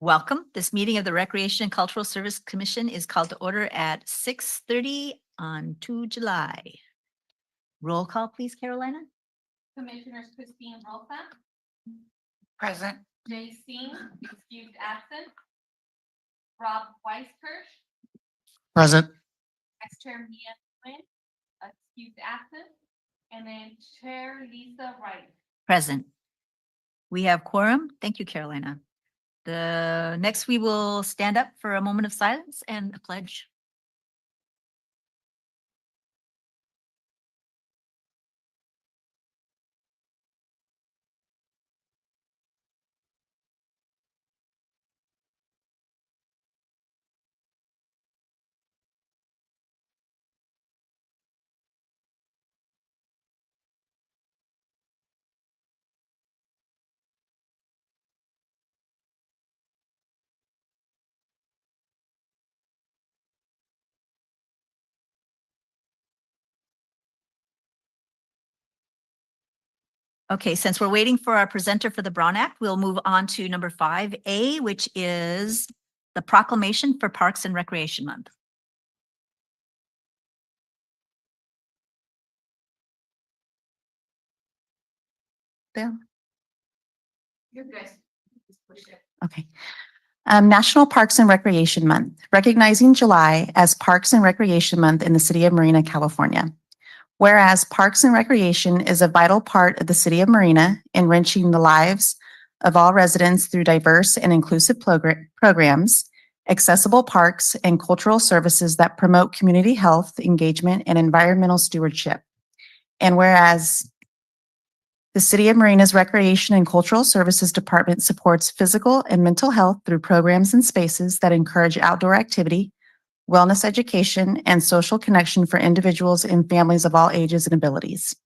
Welcome. This meeting of the Recreation and Cultural Service Commission is called to order at 6:30 on 2 July. Roll call, please, Carolina. Commissioners Christine Rosa, Present. Jay Singh, excused absent. Rob Weiskirch, Present. Vice Chair Mia Quinn, excused absent. And then Chair Lisa Wright. Present. We have quorum. Thank you, Carolina. Next, we will stand up for a moment of silence and a pledge. Okay, since we're waiting for our presenter for the Brown Act, we'll move on to number 5A, which is the proclamation for Parks and Recreation Month. Bill? You're good. Just push it. Okay. National Parks and Recreation Month, recognizing July as Parks and Recreation Month in the city of Marina, California. Whereas Parks and Recreation is a vital part of the city of Marina, enriching the lives of all residents through diverse and inclusive programs, accessible parks, and cultural services that promote community health, engagement, and environmental stewardship. And whereas the City of Marina's Recreation and Cultural Services Department supports physical and mental health through programs and spaces that encourage outdoor activity, wellness education, and social connection for individuals and families of all ages and abilities.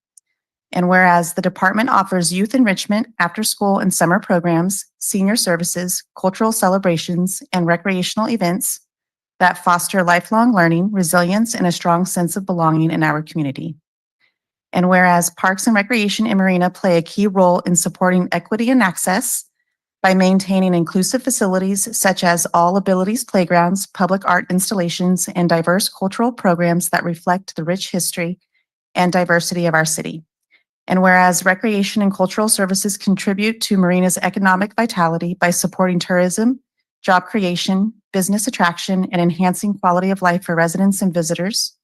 And whereas the department offers youth enrichment, after-school and summer programs, senior services, cultural celebrations, and recreational events that foster lifelong learning, resilience, and a strong sense of belonging in our community. And whereas Parks and Recreation in Marina play a key role in supporting equity and access by maintaining inclusive facilities such as all abilities playgrounds, public art installations, and diverse cultural programs that reflect the rich history and diversity of our city. And whereas recreation and cultural services contribute to Marina's economic vitality by supporting tourism, job creation, business attraction, and enhancing quality of life for residents and visitors.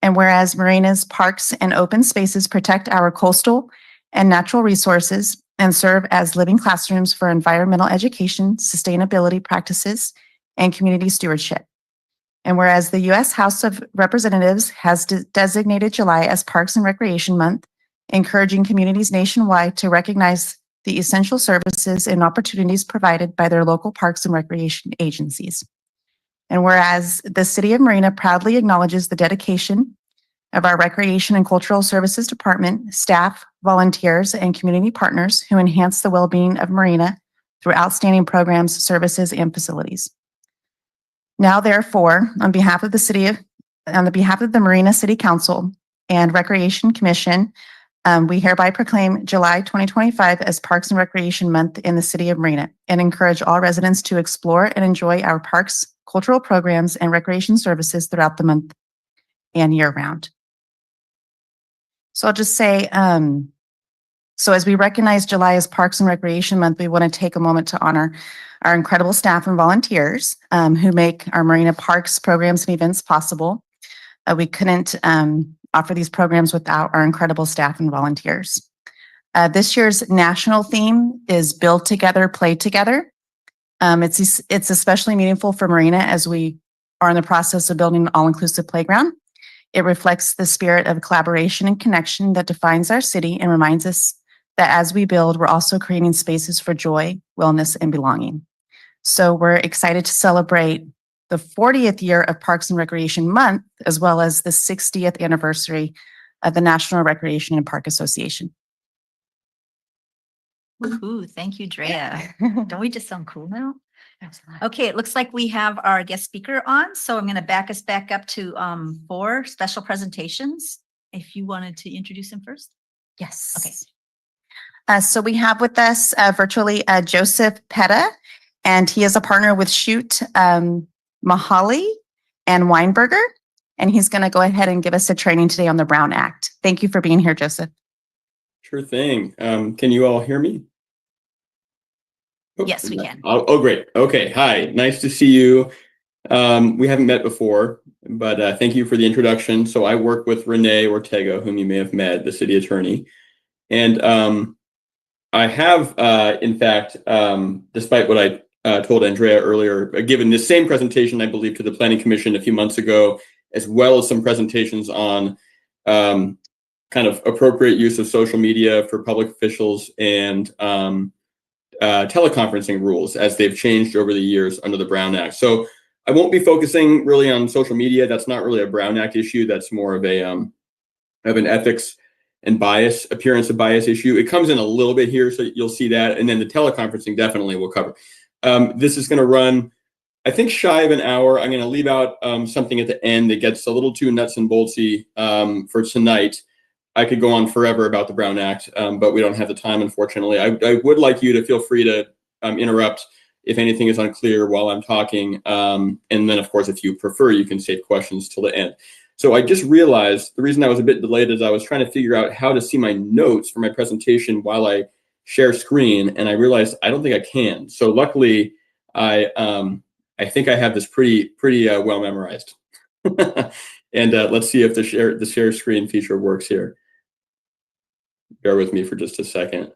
And whereas Marina's parks and open spaces protect our coastal and natural resources and serve as living classrooms for environmental education, sustainability practices, and community stewardship. And whereas the U.S. House of Representatives has designated July as Parks and Recreation Month, encouraging communities nationwide to recognize the essential services and opportunities provided by their local parks and recreation agencies. And whereas the City of Marina proudly acknowledges the dedication of our Recreation and Cultural Services Department, staff, volunteers, and community partners who enhance the well-being of Marina through outstanding programs, services, and facilities. Now, therefore, on behalf of the Marina City Council and Recreation Commission, we hereby proclaim July 2025 as Parks and Recreation Month in the city of Marina and encourage all residents to explore and enjoy our parks, cultural programs, and recreation services throughout the month and year-round. So I'll just say, so as we recognize July as Parks and Recreation Month, we want to take a moment to honor our incredible staff and volunteers who make our Marina Parks programs and events possible. We couldn't offer these programs without our incredible staff and volunteers. This year's national theme is Build Together, Play Together. It's especially meaningful for Marina as we are in the process of building an all-inclusive playground. It reflects the spirit of collaboration and connection that defines our city and reminds us that as we build, we're also creating spaces for joy, wellness, and belonging. So we're excited to celebrate the 40th year of Parks and Recreation Month, as well as the 60th anniversary of the National Recreation and Park Association. Woohoo, thank you, Drea. Don't we just sound cool now? Okay, it looks like we have our guest speaker on, so I'm going to back us back up to 4 special presentations. If you wanted to introduce him first. Yes. Okay. So we have with us virtually Joseph Petta. And he is a partner with Shoot Mahali and Weinberger. And he's going to go ahead and give us a training today on the Brown Act. Thank you for being here, Joseph. Sure thing. Can you all hear me? Oh, Yes, we can. Oh, great. Okay. Hi. Nice to see you. We haven't met before, but thank you for the introduction. So I work with Renee Ortega, whom you may have met, the city attorney. And I have, in fact, despite what I told Andrea earlier, given this same presentation, I believe, to the Planning Commission a few months ago, as well as some presentations on kind of appropriate use of social media for public officials and teleconferencing rules as they've changed over the years under the Brown Act. So I won't be focusing really on social media. That's not really a Brown Act issue. That's more of an ethics and bias, appearance of bias issue. It comes in a little bit here, so you'll see that. And then the teleconferencing definitely will cover. This is going to run, I think, shy of an hour. I'm going to leave out something at the end that gets a little too nuts and boltsy for tonight. I could go on forever about the Brown Act, but we don't have the time, unfortunately. I would like you to feel free to interrupt if anything is unclear while I'm talking. And then, of course, if you prefer, you can save questions till the end. So I just realized the reason I was a bit delayed is I was trying to figure out how to see my notes for my presentation while I share screen, and I realized I don't think I can. So luckily, I think I have this pretty well memorized. And let's see if the share screen feature works here. Bear with me for just a second.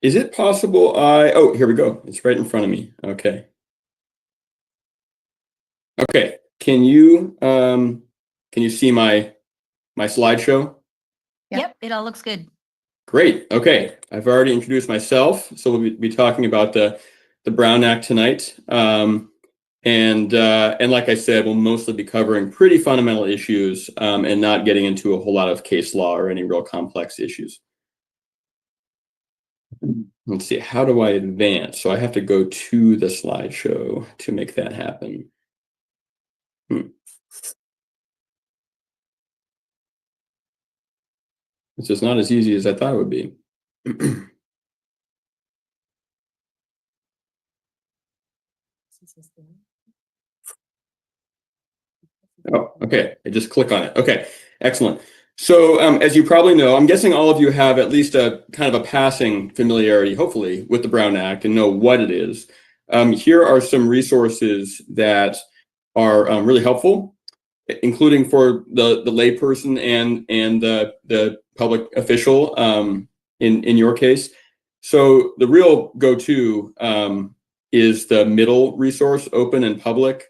Is it possible oh, here we go. It's right in front of me. Okay. Okay. Can you see my slideshow? Yeah. Yep, it all looks good. Great. Okay. I've already introduced myself. So we'll be talking about the Brown Act tonight. And like I said, we'll mostly be covering pretty fundamental issues and not getting into a whole lot of case law or any real complex issues. Let's see, how do I advance? So I have to go to the slideshow to make that happen. It's just not as easy as I thought it would be. Oh, okay. I just click on it. Okay, excellent. So as you probably know, I'm guessing all of you have at least a kind of a passing familiarity, hopefully, with the Brown Act and know what it is. Here are some resources that are really helpful, including for the layperson and the public official in your case. So the real go-to is the middle resource, open and public.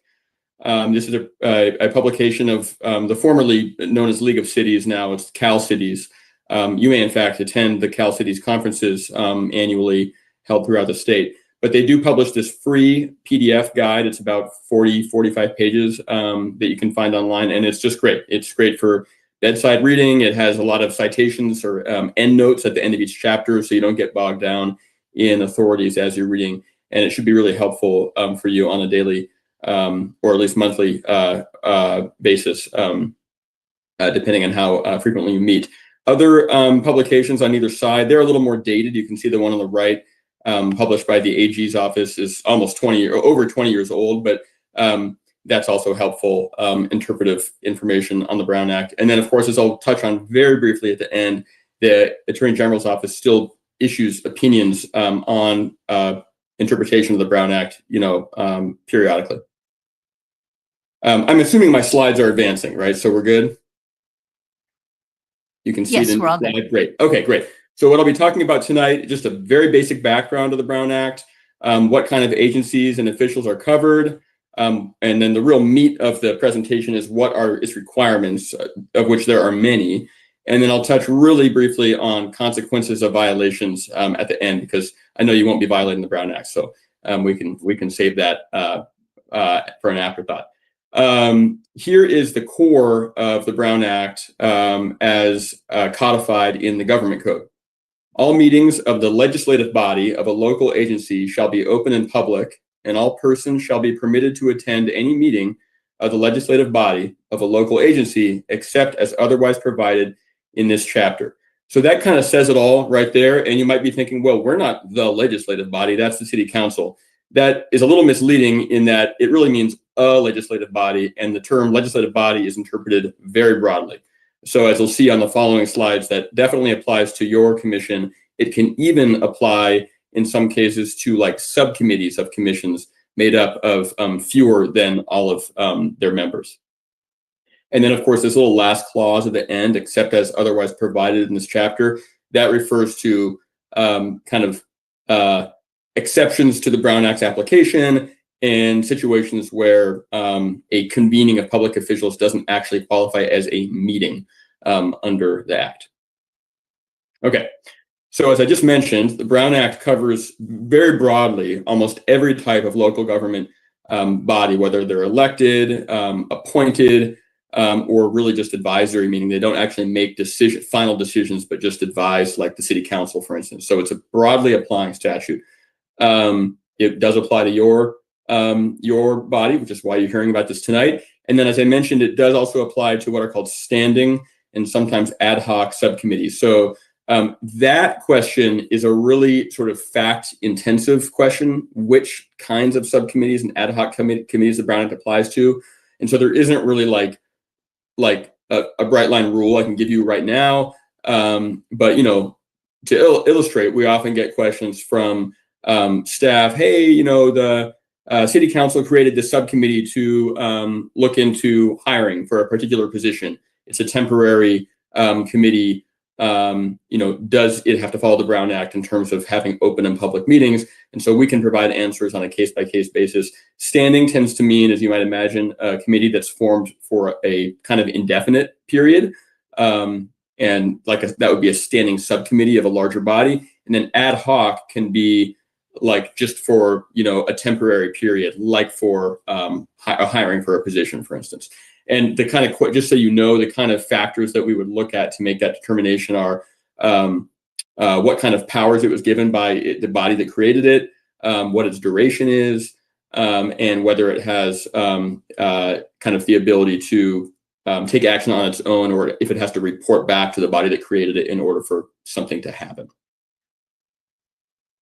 This is a publication of the formerly known as League of Cities. Now it's Cal Cities. You may, in fact, attend the Cal Cities conferences annually held throughout the state. But they do publish this free PDF guide. It's about 45 pages that you can find online. And it's just great. It's great for bedside reading. It has a lot of citations or endnotes at the end of each chapter, so you don't get bogged down in authorities as you're reading. And it should be really helpful for you on a daily or at least monthly basis, depending on how frequently you meet. Other publications on either side, they're a little more dated. You can see the one on the right, published by the AG's office, is almost over 20 years old, but that's also helpful interpretive information on the Brown Act. And then, of course, as I'll touch on very briefly at the end, the Attorney General's office still issues opinions on interpretation of the Brown Act, periodically. I'm assuming my slides are advancing, right? So we're good? You can see Yes, it in we're the all good. slide. Great. Okay, great. So what I'll be talking about tonight, just a very basic background of the Brown Act, what kind of agencies and officials are covered, and then the real meat of the presentation is what are its requirements, of which there are many. And then I'll touch really briefly on consequences of violations at the end, because I know you won't be violating the Brown Act, so we can save that for an afterthought. Here is the core of the Brown Act as codified in the government code. All meetings of the legislative body of a local agency shall be open and public, and all persons shall be permitted to attend any meeting of the legislative body of a local agency except as otherwise provided in this chapter. So that kind of says it all right there. And you might be thinking, well, we're not the legislative body, that's the city council. That is a little misleading in that it really means a legislative body, and the term legislative body is interpreted very broadly. So as you'll see on the following slides, that definitely applies to your commission. It can even apply in some cases to like subcommittees of commissions made up of fewer than all of their members. And then, of course, this little last clause at the end, except as otherwise provided in this chapter, that refers to exceptions to the Brown Act's application and situations where a convening of public officials doesn't actually qualify as a meeting under the Act. Okay, so as I just mentioned, the Brown Act covers very broadly almost every type of local government body, whether they're elected, appointed, or really just advisory, meaning they don't actually make final decisions, but just advise, like the city council, for instance. So it's a broadly applying statute. It does apply to your body, which is why you're hearing about this tonight. And then, as I mentioned, it does also apply to what are called standing and sometimes ad hoc subcommittees. So that question is a really sort of fact-intensive question, which kinds of subcommittees and ad hoc committees the Brown Act applies to. And so there isn't really like a bright line rule I can give you right now. But, you know, to illustrate, we often get questions from staff, hey, the city council created this subcommittee to look into hiring for a particular position. It's a temporary committee. Does it have to follow the Brown Act in terms of having open and public meetings? And so we can provide answers on a case-by-case basis. Standing tends to mean, as you might imagine, a committee that's formed for a kind of indefinite period. And that would be a standing subcommittee of a larger body. And then ad hoc can be like just for, a temporary period, like for hiring for a position, for instance. And the kind of, just so you know, the kind of factors that we would look at to make that determination are what kind of powers it was given by the body that created it, what its duration is, and whether it has kind of the ability to take action on its own, or if it has to report back to the body that created it in order for something to happen.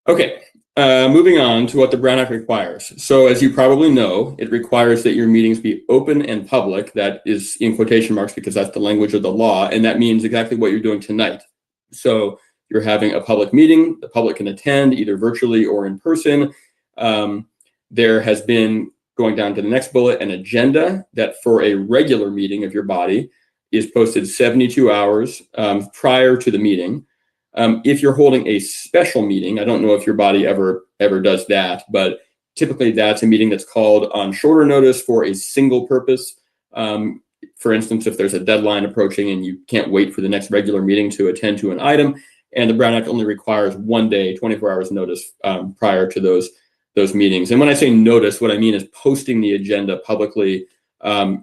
Okay, moving on to what the Brown Act requires. So as you probably know, it requires that your meetings be open and public. That is in quotation marks because that's the language of the law, and that means exactly what you're doing tonight. So you're having a public meeting, the public can attend either virtually or in person. There has been, going down to the next bullet, an agenda that for a regular meeting of your body is posted 72 hours prior to the meeting. If you're holding a special meeting, I don't know if your body ever does that, but typically that's a meeting that's called on shorter notice for a single purpose. For instance, if there's a deadline approaching and you can't wait for the next regular meeting to attend to an item, and the Brown Act only requires 1 day, 24 hours notice prior to those meetings. And when I say notice, what I mean is posting the agenda publicly,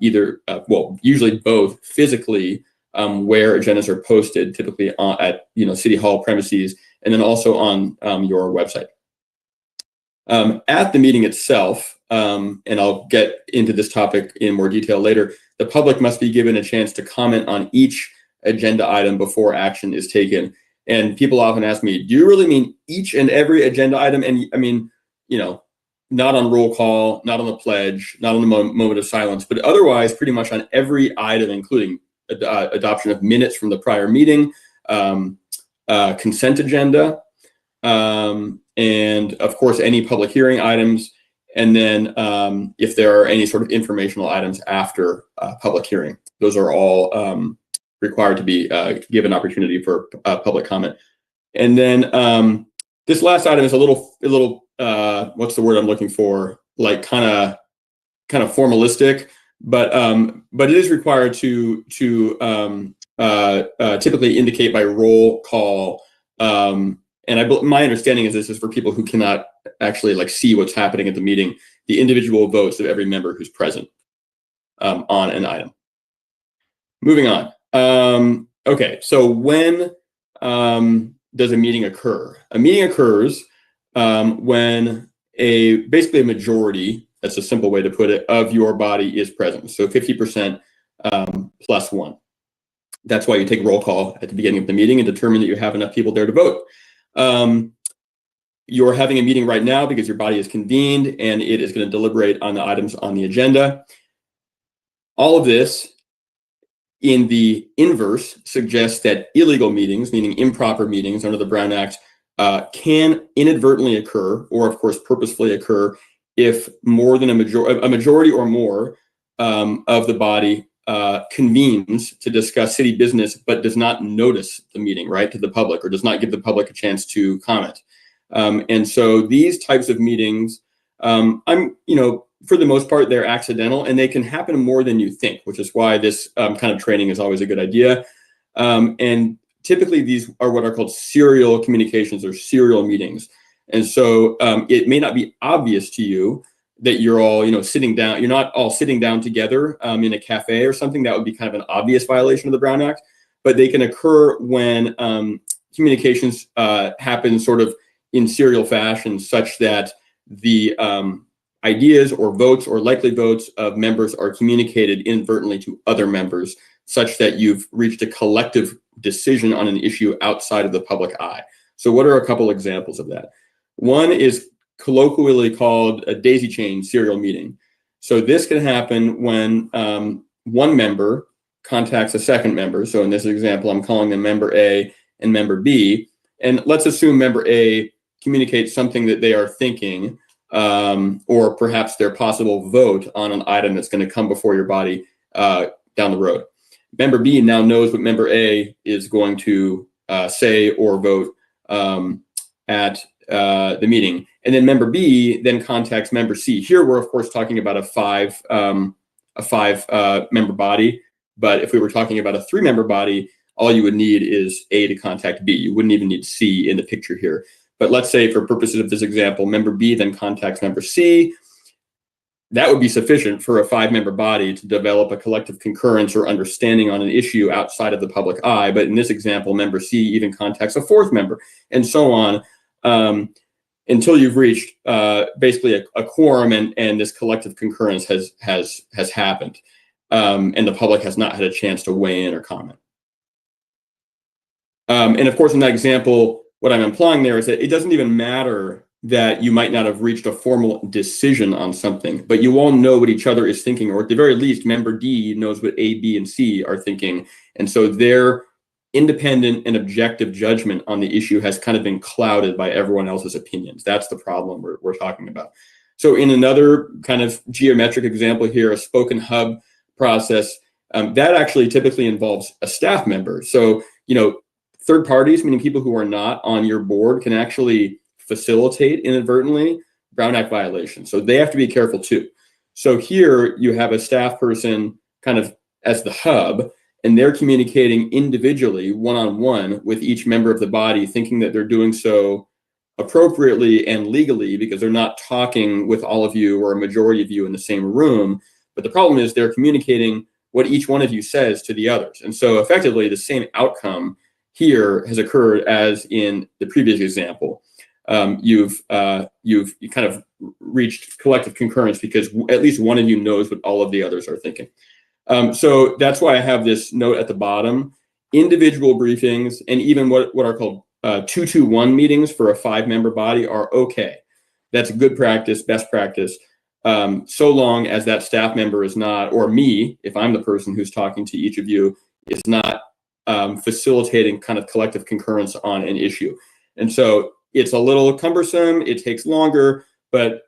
usually both physically, where agendas are posted, typically at City Hall premises, and then also on your website. At the meeting itself, and I'll get into this topic in more detail later, the public must be given a chance to comment on each agenda item before action is taken. And people often ask me, do you really mean each and every agenda item? And I mean, not on roll call, not on the pledge, not on the moment of silence, but otherwise pretty much on every item, including adoption of minutes from the prior meeting, consent agenda, and of course, any public hearing items. And then if there are any sort of informational items after public hearing, those are all required to be given opportunity for public comment. And then this last item is a little what's the word I'm looking for? Like kind of formalistic, but it is required to typically indicate by roll call. And my understanding is this is for people who cannot actually see what's happening at the meeting, the individual votes of every member who's present. on an item. Moving on. Okay, so when does a meeting occur? A meeting occurs when basically a majority, that's a simple way to put it, of your body is present. So 50% plus one. That's why you take roll call at the beginning of the meeting and determine that you have enough people there to vote. You're having a meeting right now because your body is convened and it is going to deliberate on the items on the agenda. All of this in the inverse suggests that illegal meetings, meaning improper meetings under the Brown Act, can inadvertently occur, or of course purposefully occur, if more than a majority or more of the body convenes to discuss city business, but does not notice the meeting, right, to the public, or does not give the public a chance to comment. And so these types of meetings, for the most part, they're accidental and they can happen more than you think, which is why this kind of training is always a good idea. And typically these are what are called serial communications or serial meetings. And so it may not be obvious to you that you're all, sitting down, you're not all sitting down together in a cafe or something. That would be kind of an obvious violation of the Brown Act, but they can occur when communications happen sort of in serial fashion, such that the ideas or votes or likely votes of members are communicated inadvertently to other members, such that you've reached a collective decision on an issue outside of the public eye. So what are a couple examples of that? One is colloquially called a daisy chain serial meeting. So this can happen when one member contacts a second member. So in this example, I'm calling them member A and member B. And let's assume member A communicates something that they are thinking, or perhaps their possible vote on an item that's going to come before your body down the road. Member B now knows what member A is going to say or vote at the meeting. And then member B then contacts member C. Here we're of course talking about a five member body. But if we were talking about a 3-member body, all you would need is A to contact B. You wouldn't even need C in the picture here. But let's say for purposes of this example, member B then contacts member C. That would be sufficient for a 5-member body to develop a collective concurrence or understanding on an issue outside of the public eye. But in this example, member C even contacts a 4th member, and so on, until you've reached basically a quorum and this collective concurrence has happened, and the public has not had a chance to weigh in or comment. And of course, in that example, what I'm implying there is that it doesn't even matter that you might not have reached a formal decision on something, but you all know what each other is thinking, or at the very least, member D knows what A, B, and C are thinking. And so their independent and objective judgment on the issue has kind of been clouded by everyone else's opinions. That's the problem we're talking about. So in another kind of geometric example here, a spoken hub process, that actually typically involves a staff member. So, third parties, meaning people who are not on your board, can actually facilitate inadvertently Brown Act violations. So they have to be careful too. So here you have a staff person kind of as the hub, and they're communicating individually, one-on-one with each member of the body, thinking that they're doing so appropriately and legally because they're not talking with all of you or a majority of you in the same room. But the problem is they're communicating what each one of you says to the others. And so effectively the same outcome here has occurred as in the previous example. You've kind of reached collective concurrence because at least one of you knows what all of the others are thinking. So that's why I have this note at the bottom. Individual briefings and even what are called 2-to-1 meetings for a 5-member body are okay. That's good practice, best practice, so long as that staff member is not, or me, if I'm the person who's talking to each of you, is not facilitating kind of collective concurrence on an issue. And so it's a little cumbersome, it takes longer, but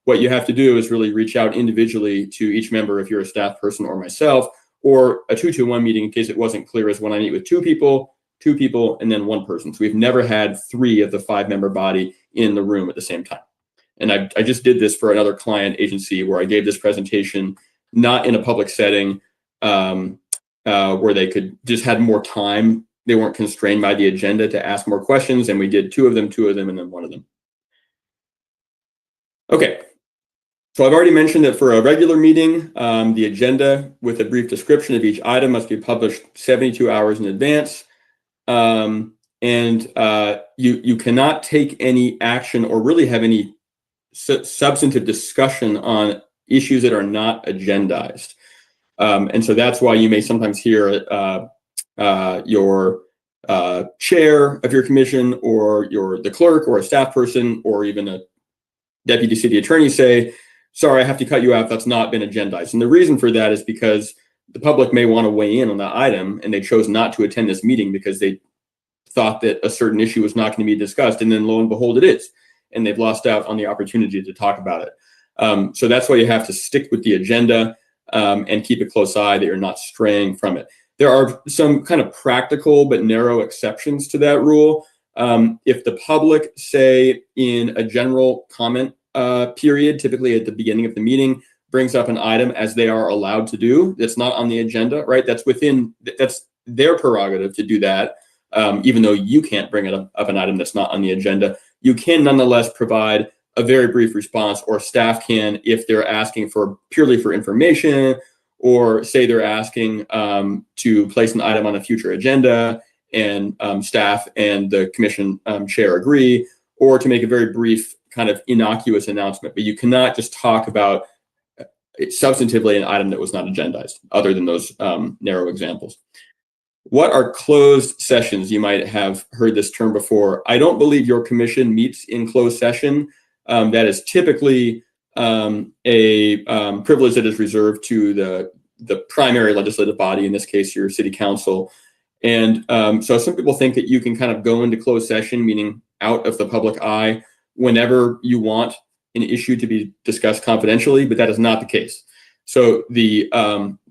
what you have to do is really reach out individually to each member if you're a staff person or myself, or a 2-to-1 meeting, in case it wasn't clear, is when I meet with 2 people, and then 1 person. So we've never had 3 of the 5-member body in the room at the same time. And I just did this for another client agency where I gave this presentation, not in a public setting, where they could just had more time. They weren't constrained by the agenda to ask more questions, and we did 2 of them, and then 1 of them. Okay, So I've already mentioned that for a regular meeting, the agenda with a brief description of each item must be published 72 hours in advance. You cannot take any action or really have any substantive discussion on issues that are not agendized. And so that's why you may sometimes hear your chair of your commission or the clerk or a staff person or even a deputy city attorney say, sorry, I have to cut you out. That's not been agendized. And the reason for that is because the public may want to weigh in on that item and they chose not to attend this meeting because they thought that a certain issue was not going to be discussed. And then lo and behold, it is. And they've lost out on the opportunity to talk about it. So that's why you have to stick with the agenda and keep a close eye that you're not straying from it. There are some kind of practical but narrow exceptions to that rule. If the public, say, in a general comment period, typically at the beginning of the meeting, brings up an item as they are allowed to do, that's not on the agenda, right? That's their prerogative to do that, even though you can't bring up an item that's not on the agenda. You can nonetheless provide a very brief response, or staff can if they're asking purely for information, or say they're asking to place an item on a future agenda and staff and the commission chair agree, or to make a very brief kind of innocuous announcement. But you cannot just talk about substantively an item that was not agendized, other than those narrow examples. What are closed sessions? You might have heard this term before. I don't believe your commission meets in closed session. That is typically a privilege that is reserved to the primary legislative body, in this case, your city council. And so some people think that you can kind of go into closed session, meaning out of the public eye, whenever you want an issue to be discussed confidentially, but that is not the case. So the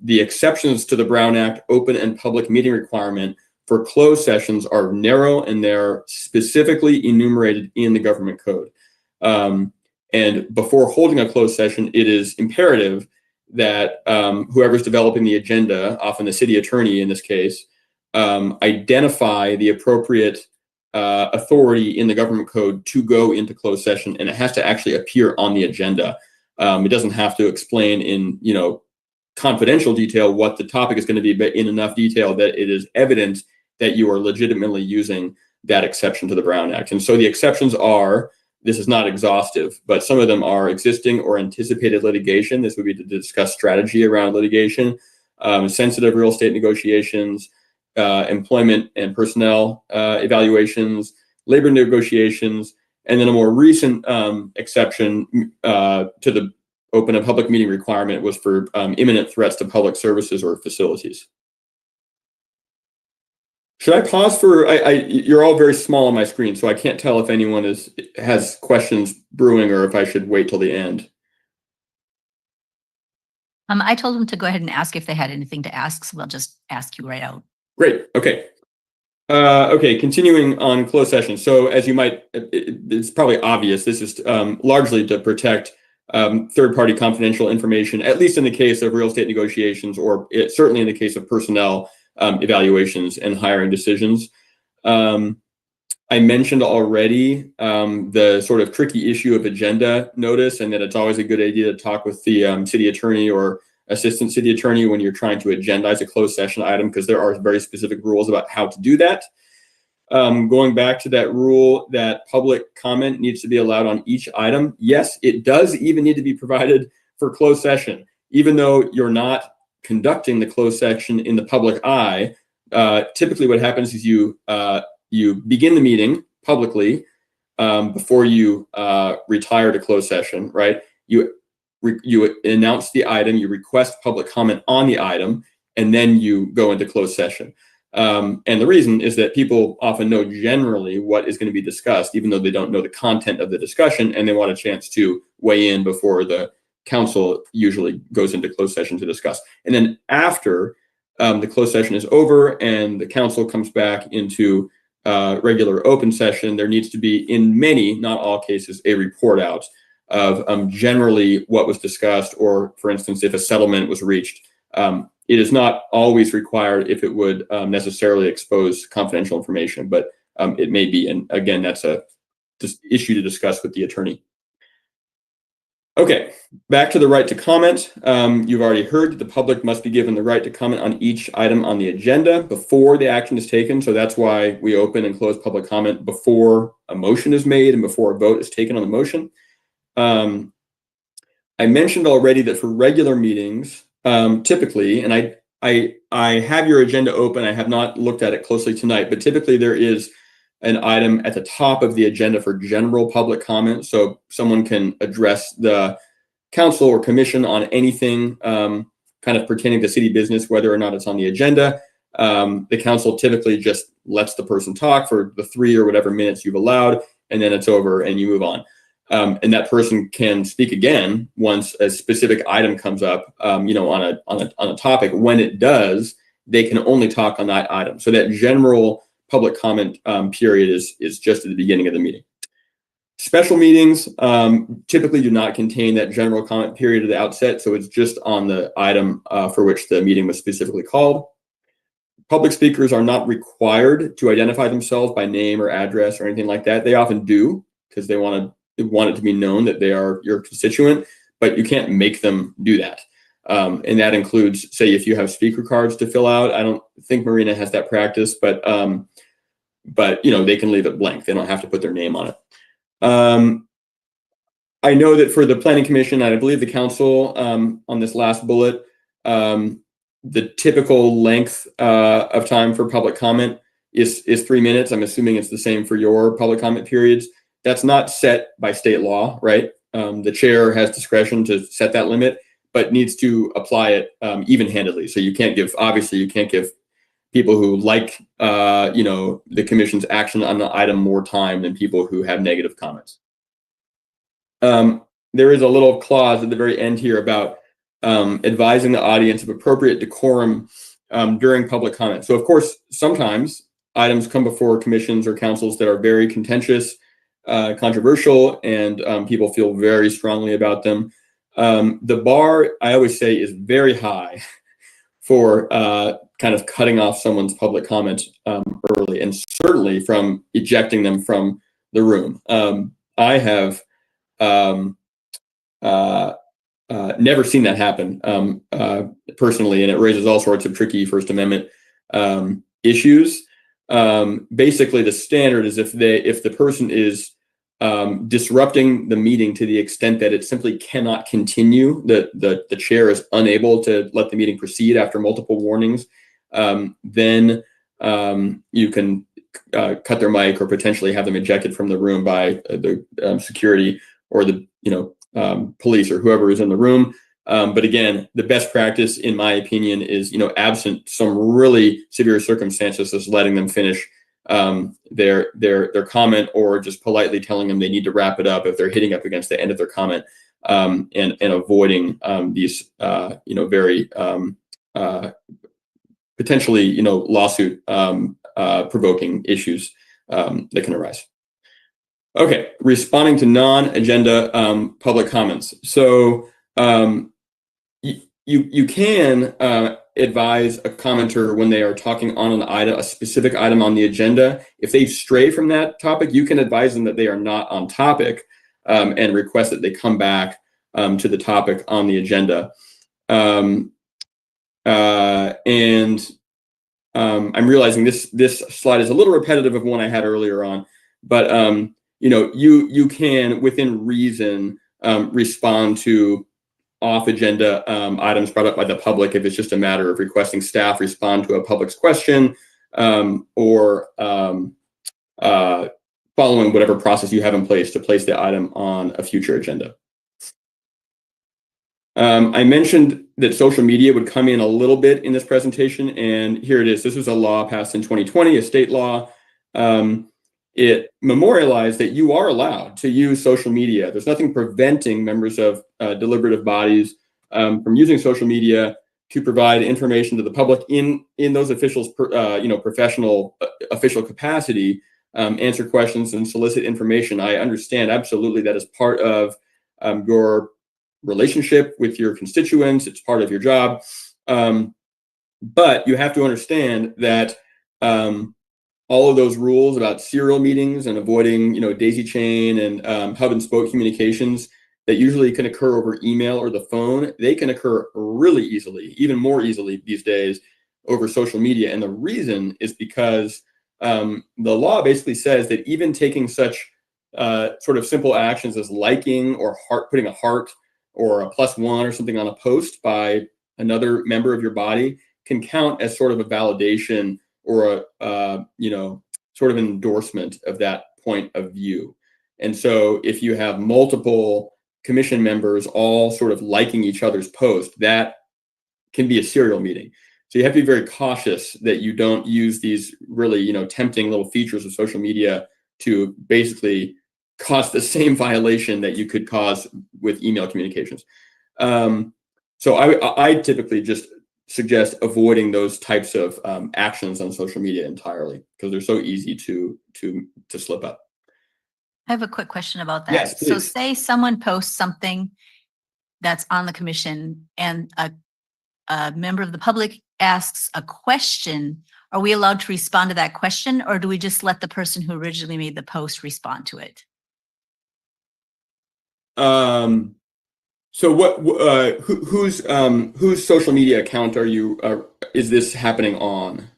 exceptions to the Brown Act open and public meeting requirement for closed sessions are narrow, and they're specifically enumerated in the government code. And before holding a closed session, it is imperative that whoever's developing the agenda, often the city attorney in this case, identify the appropriate authority in the government code to go into closed session, and it has to actually appear on the agenda. It doesn't have to explain in confidential detail what the topic is going to be, but in enough detail that it is evident that you are legitimately using that exception to the Brown Act. And so the exceptions are, this is not exhaustive, but some of them are existing or anticipated litigation. This would be to discuss strategy around litigation, sensitive real estate negotiations, employment and personnel evaluations, labor negotiations, and then a more recent exception to the open and public meeting requirement was for imminent threats to public services or facilities. Should I pause for, you're all very small on my screen, so I can't tell if anyone has questions brewing or if I should wait till the end. I told them to go ahead and ask if they had anything to ask, so they'll just ask you right out. Great, okay. Okay, continuing on closed session. So as you might, it's probably obvious, this is largely to protect third-party confidential information, at least in the case of real estate negotiations, or certainly in the case of personnel evaluations and hiring decisions. I mentioned already the sort of tricky issue of agenda notice, and that it's always a good idea to talk with the city attorney or assistant city attorney when you're trying to agendize a closed session item, because there are very specific rules about how to do that. Going back to that rule that public comment needs to be allowed on each item. Yes, it does even need to be provided for closed session, even though you're not conducting the closed session in the public eye. Typically what happens is you begin the meeting publicly before you retire to closed session, right? You announce the item, you request public comment on the item, and then you go into closed session. And the reason is that people often know generally what is going to be discussed, even though they don't know the content of the discussion, and they want a chance to weigh in before the council usually goes into closed session to discuss. And then after the closed session is over and the council comes back into regular open session, there needs to be, in many, not all cases, a report out of generally what was discussed, or for instance, if a settlement was reached. It is not always required if it would necessarily expose confidential information, but it may be. And again, that's a issue to discuss with the attorney. Okay, back to the right to comment. You've already heard that the public must be given the right to comment on each item on the agenda before the action is taken. So that's why we open and close public comment before a motion is made and before a vote is taken on the motion. I mentioned already that for regular meetings, typically, and I have your agenda open. I have not looked at it closely tonight, but typically there is an item at the top of the agenda for general public comment. So someone can address the council or commission on anything kind of pertaining to city business, whether or not it's on the agenda. The council typically just lets the person talk for the 3 or whatever minutes you've allowed, and then it's over and you move on. And that person can speak again once a specific item comes up, on a topic. When it does, they can only talk on that item. So that general public comment period is just at the beginning of the meeting. Special meetings typically do not contain that general comment period at the outset, so it's just on the item for which the meeting was specifically called. Public speakers are not required to identify themselves by name or address or anything like that. They often do because they want it to be known that they are your constituent, but you can't make them do that. And that includes, say, if you have speaker cards to fill out. I don't think Marina has that practice, but they can leave it blank. They don't have to put their name on it. I know that for the Planning Commission, and I believe the council, on this last bullet, the typical length of time for public comment is 3 minutes. I'm assuming it's the same for your public comment periods. That's not set by state law, right? The chair has discretion to set that limit, but needs to apply it even-handedly. So you can't give people who like the commission's action on the item more time than people who have negative comments. There is a little clause at the very end here about advising the audience of appropriate decorum during public comment. So of course, sometimes items come before commissions or councils that are very contentious, controversial, and people feel very strongly about them. The bar, I always say, is very high for kind of cutting off someone's public comment early, and certainly from ejecting them from the room. I have never seen that happen personally, and it raises all sorts of tricky First Amendment issues. Basically, the standard is if the person is disrupting the meeting to the extent that it simply cannot continue, the chair is unable to let the meeting proceed after multiple warnings, then you can cut their mic or potentially have them ejected from the room by the security or the police or whoever is in the room. But again, the best practice, in my opinion, is absent some really severe circumstances, just letting them finish their comment, or just politely telling them they need to wrap it up if they're hitting up against the end of their comment, and avoiding these very potentially lawsuit provoking issues that can arise. Okay, responding to non-agenda public comments. So you can advise a commenter when they are talking on an item, a specific item on the agenda. If they stray from that topic, you can advise them that they are not on topic, and request that they come back to the topic on the agenda. I'm realizing this slide is a little repetitive of one I had earlier on, but you can, within reason, respond to off-agenda items brought up by the public if it's just a matter of requesting staff respond to a public's question, or following whatever process you have in place to place the item on a future agenda. I mentioned that social media would come in a little bit in this presentation, and here it is. This was a law passed in 2020, a state law. It memorialized that you are allowed to use social media. There's nothing preventing members of deliberative bodies from using social media to provide information to the public in those officials' professional official capacity, answer questions and solicit information. I understand absolutely that is part of your relationship with your constituents. It's part of your job, but you have to understand that all of those rules about serial meetings and avoiding, daisy chain and hub and spoke communications, that usually can occur over email or the phone, they can occur really easily, even more easily these days over social media. And the reason is because the law basically says that even taking such sort of simple actions as liking or putting a heart or a +1 or something on a post by another member of your body can count as sort of a validation or a sort of an endorsement of that point of view. And so if you have multiple commission members all sort of liking each other's post, that can be a serial meeting. So you have to be very cautious that you don't use these really, tempting little features of social media to basically cause the same violation that you could cause with email communications. So I typically just suggest avoiding those types of actions on social media entirely because they're so easy to slip up. I have a quick question about that. Yes, So please. say someone posts something that's on the commission and a member of the public asks a question. Are we allowed to respond to that question, or do we just let the person who originally made the post respond to it? So whose social media account is this happening on?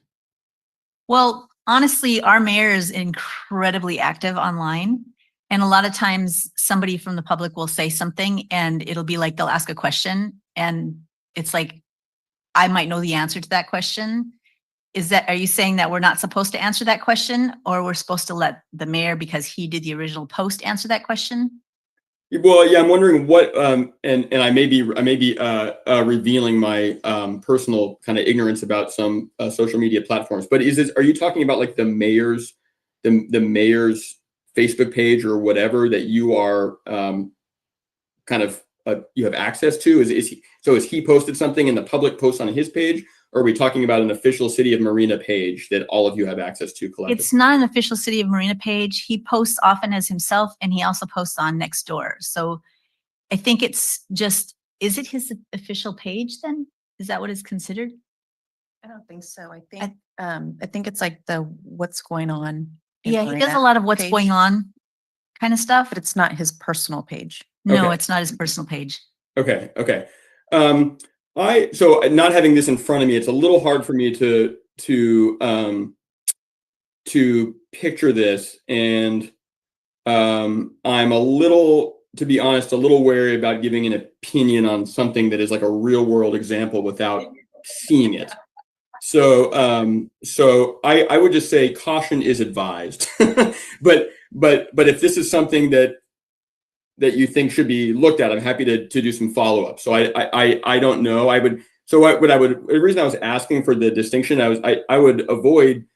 Well, honestly, our mayor is incredibly active online. And a lot of times somebody from the public will say something and it'll be like they'll ask a question and it's like, I might know the answer to that question. Are you saying that we're not supposed to answer that question, or we're supposed to let the mayor, because he did the original post, answer that question? Well, yeah, I'm wondering what, and I may be revealing my personal kind of ignorance about some social media platforms. But are you talking about like the mayor's Facebook page or whatever that you are kind of you have access to? Is he posted something and the public posts on his page? Or are we talking about an official City of Marina page that all of you have access to collectively? It's not an official City of Marina page. He posts often as himself, and he also posts on Nextdoor. So I think it's just, is it his official page then? Is that what is considered? I don't think so. I think it's like the what's going on. in Yeah, he does a Marina lot of what's page, going on kind of stuff. but it's not his personal page. No, Okay. it's not his personal page. Okay. So not having this in front of me, it's a little hard for me to picture this, and I'm to be honest, a little wary about giving an opinion on something that is like a real world example without seeing it. So I would just say caution is advised. but if this is something that you think should be looked at, I'm happy to do some follow up. So I don't know. The reason I was asking for the distinction, I would avoid,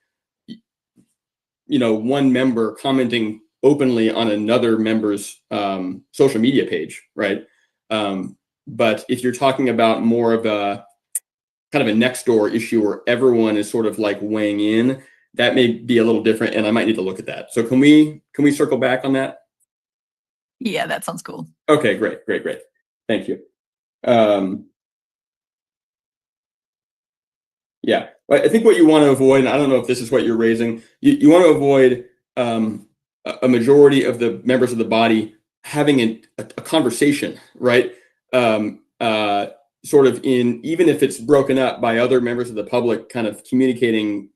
one member commenting openly on another member's social media page, right? But if you're talking about more of a kind of a Nextdoor issue where everyone is sort of like weighing in, that may be a little different, and I might need to look at that. So can we circle back on that? Yeah, that sounds cool. Okay, great. Thank you. Yeah, I think what you want to avoid, and I don't know if this is what you're raising, you want to avoid a majority of the members of the body having a conversation, right? Sort of even if it's broken up by other members of the public kind of communicating,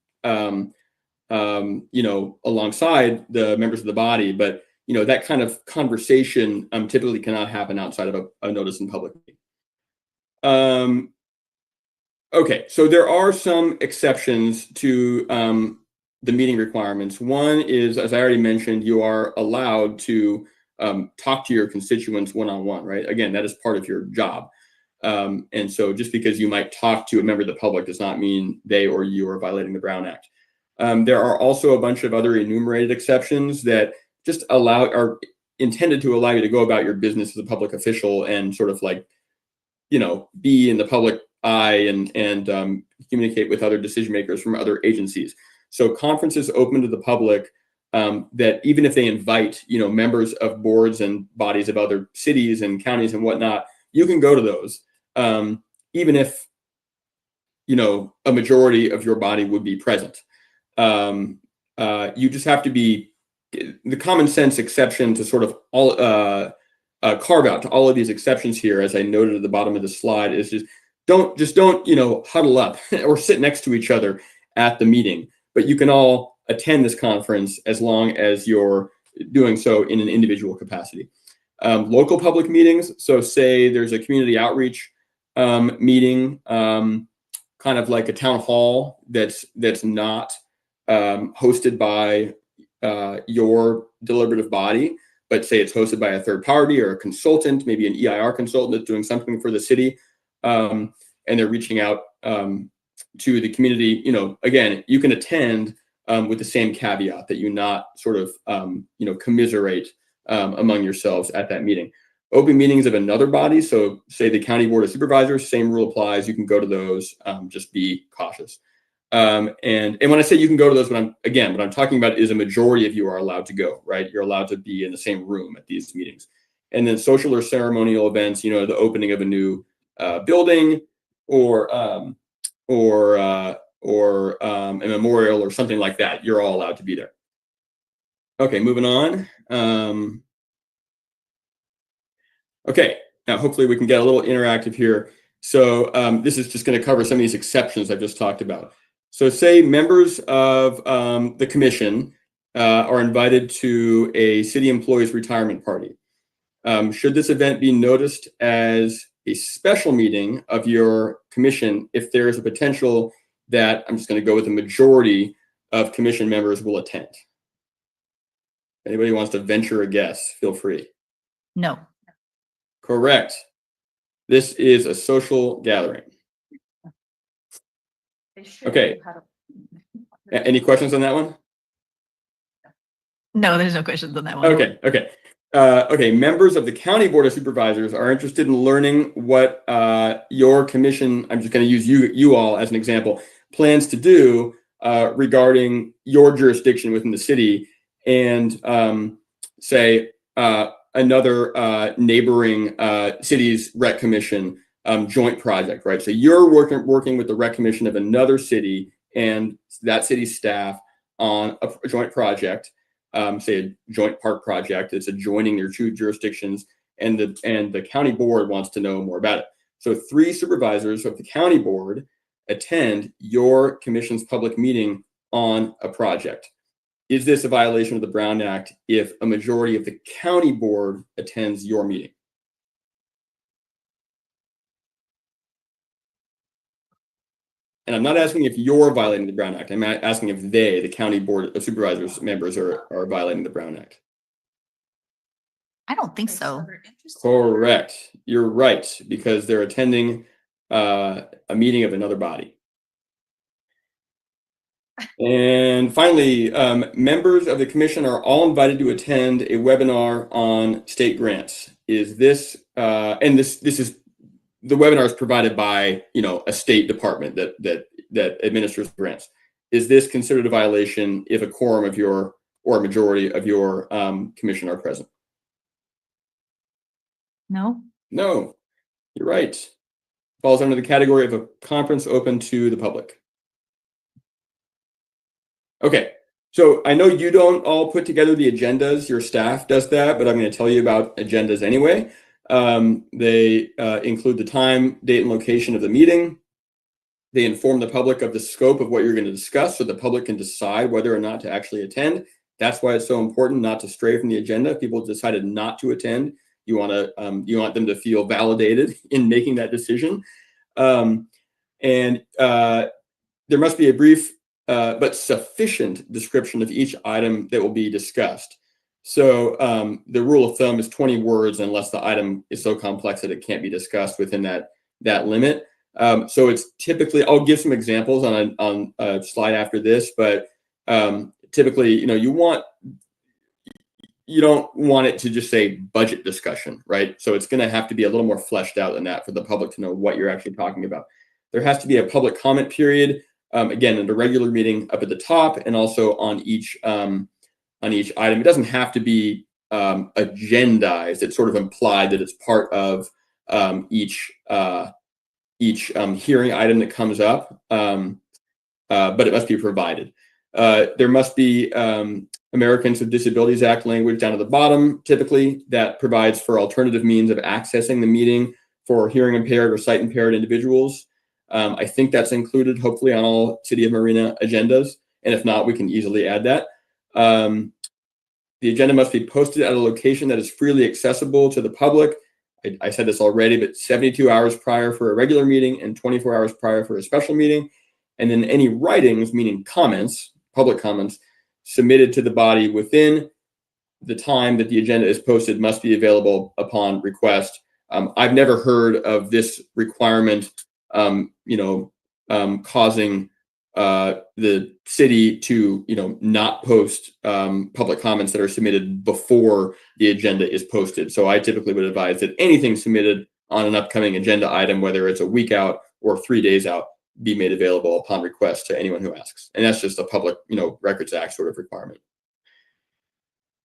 alongside the members of the body, but that kind of conversation typically cannot happen outside of a notice in public. Okay, so there are some exceptions to the meeting requirements. One is, as I already mentioned, you are allowed to talk to your constituents one-on-one, right? Again, that is part of your job. And so just because you might talk to a member of the public does not mean they or you are violating the Brown Act. There are also a bunch of other enumerated exceptions that just are intended to allow you to go about your business as a public official and sort of like, be in the public eye and communicate with other decision makers from other agencies. So conferences open to the public that even if they invite, members of boards and bodies of other cities and counties and whatnot, you can go to those, even if, a majority of your body would be present. You just have to be the common sense exception to sort of carve out to all of these exceptions here, as I noted at the bottom of the slide, is don't huddle up or sit next to each other at the meeting, but you can all attend this conference as long as you're doing so in an individual capacity. Local public meetings, so say there's a community outreach meeting, kind of like a town hall that's not hosted by your deliberative body, but say it's hosted by a third party or a consultant, maybe an EIR consultant that's doing something for the city, and they're reaching out to the community. Again, you can attend with the same caveat that you not sort of commiserate among yourselves at that meeting. Open meetings of another body, so say the County Board of Supervisors, same rule applies. You can go to those. Just be cautious. And when I say you can go to those, what I'm talking about is a majority of you are allowed to go, right? You're allowed to be in the same room at these meetings. And then social or ceremonial events, the opening of a new building or a memorial or something like that, you're all allowed to be there. Okay, moving on. Okay, now hopefully we can get a little interactive here. So this is just going to cover some of these exceptions I've just talked about. So say members of the commission are invited to a city employees retirement party. Should this event be noticed as a special meeting of your commission if there is a potential that, I'm just going to go with a majority of commission members will attend? Anybody wants to venture a guess, feel free. No. Correct. This is a social gathering. Okay. Any questions on that one? No, there's no questions on that one. Okay. Members of the County Board of Supervisors are interested in learning what your commission, I'm just going to use you all as an example, plans to do regarding your jurisdiction within the city, and say another neighboring city's rec commission joint project, right? So you're working with the rec commission of another city and that city's staff on a joint project, say a joint park project. It's adjoining your two jurisdictions, and the county board wants to know more about it. So 3 supervisors of the county board attend your commission's public meeting on a project. Is this a violation of the Brown Act if a majority of the county board attends your meeting? And I'm not asking if you're violating the Brown Act. I'm asking if they, the county board of supervisors members, are violating the Brown Act. I don't think so. Correct. You're right, because they're attending a meeting of another body. And finally, members of the commission are all invited to attend a webinar on state grants. Is this, and this is, the webinar is provided by, a state department that administers grants. Is this considered a violation if a quorum of your, or a majority of your commission are present? No. No, you're right. Falls under the category of a conference open to the public. Okay, so I know you don't all put together the agendas, your staff does that, but I'm going to tell you about agendas anyway. They include the time, date, and location of the meeting. They inform the public of the scope of what you're going to discuss so the public can decide whether or not to actually attend. That's why it's so important not to stray from the agenda. If people decided not to attend, you want them to feel validated in making that decision. There must be a brief but sufficient description of each item that will be discussed. So the rule of thumb is 20 words unless the item is so complex that it can't be discussed within that limit. So it's typically, I'll give some examples on a slide after this, but typically, you don't want it to just say budget discussion, right? So it's going to have to be a little more fleshed out than that for the public to know what you're actually talking about. There has to be a public comment period, again, in the regular meeting up at the top, and also on each item. It doesn't have to be agendized. It's sort of implied that it's part of each hearing item that comes up, but it must be provided. There must be Americans with Disabilities Act language down at the bottom, typically, that provides for alternative means of accessing the meeting for hearing impaired or sight impaired individuals. I think that's included, hopefully, on all City of Marina agendas. And if not, we can easily add that. The agenda must be posted at a location that is freely accessible to the public. I said this already, but 72 hours prior for a regular meeting and 24 hours prior for a special meeting. And then any writings, meaning comments, public comments, submitted to the body within the time that the agenda is posted must be available upon request. I've never heard of this requirement, causing the city to, not post public comments that are submitted before the agenda is posted. So I typically would advise that anything submitted on an upcoming agenda item, whether it's a week out or 3 days out, be made available upon request to anyone who asks. And that's just a public, Records Act sort of requirement.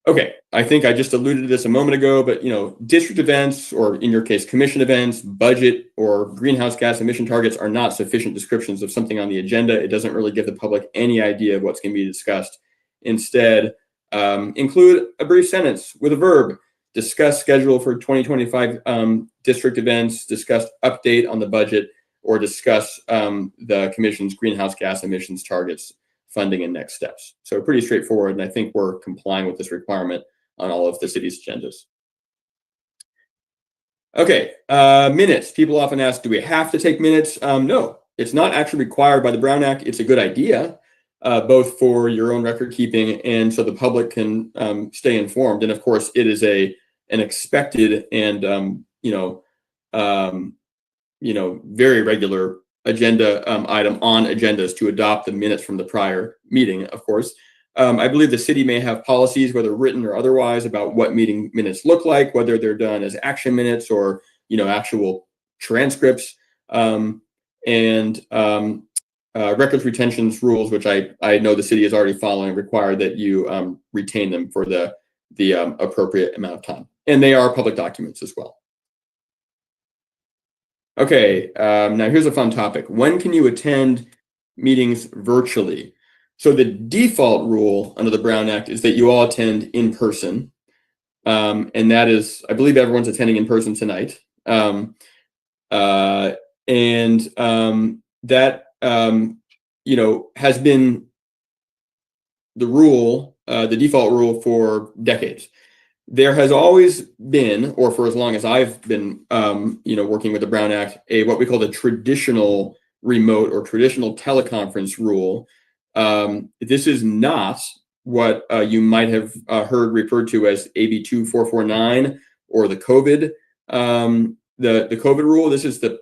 Okay, I think I just alluded to this a moment ago, but district events, or in your case, commission events, budget, or greenhouse gas emission targets are not sufficient descriptions of something on the agenda. It doesn't really give the public any idea of what's going to be discussed. Instead, include a brief sentence with a verb. Discuss schedule for 2025 district events, discuss update on the budget, or discuss the commission's greenhouse gas emissions targets, funding, and next steps. So pretty straightforward, and I think we're complying with this requirement on all of the city's agendas. Okay, minutes. People often ask, do we have to take minutes? No, it's not actually required by the Brown Act. It's a good idea, both for your own record keeping and so the public can stay informed. And of course, it is an expected and very regular agenda item on agendas to adopt the minutes from the prior meeting, of course. I believe the city may have policies, whether written or otherwise, about what meeting minutes look like, whether they're done as action minutes or, actual transcripts. Records retentions rules, which I know the city is already following, require that you retain them for the appropriate amount of time. And they are public documents as well. Okay, now here's a fun topic. When can you attend meetings virtually? So the default rule under the Brown Act is that you all attend in person. And that is, I believe everyone's attending in person tonight. That, has been the rule, the default rule for decades. There has always been, or for as long as I've been, working with the Brown Act, what we call the traditional remote or traditional teleconference rule. This is not what you might have heard referred to as AB 2449 or the COVID, the COVID rule. This is the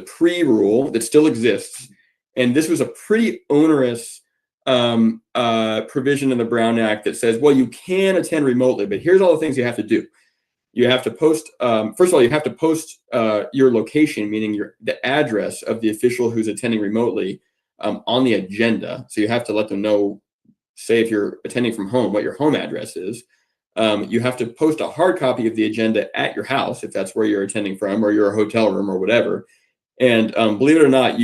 pre-rule that still exists, and this was a pretty onerous provision in the Brown Act that says, well, you can attend remotely, but here's all the things you have to do. You have to post, first of all, you have to post your location, meaning the address of the official who's attending remotely on the agenda. So you have to let them know, say if you're attending from home, what your home address is. You have to post a hard copy of the agenda at your house, if that's where you're attending from, or your hotel room or whatever. And believe it or not,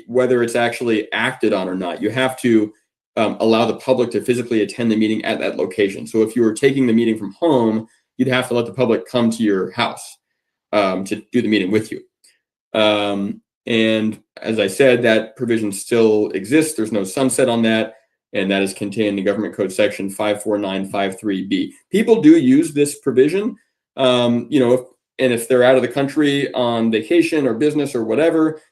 whether it's actually acted on or not, you have to allow the public to physically attend the meeting at that location. So if you were taking the meeting from home, you'd have to let the public come to your house to do the meeting with you. And as I said, that provision still exists. There's no sunset on that. And that is contained in Government Code Section 54953B. People do use this provision, and if they're out of the country on vacation or business or whatever,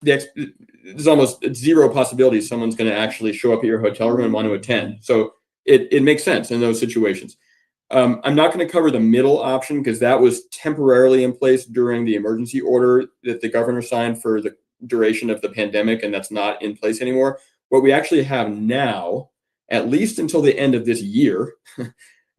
there's almost zero possibility someone's going to actually show up at your hotel room and want to attend. So it makes sense in those situations. I'm not going to cover the middle option because that was temporarily in place during the emergency order that the governor signed for the duration of the pandemic, and that's not in place anymore. What we actually have now, at least until the end of this year,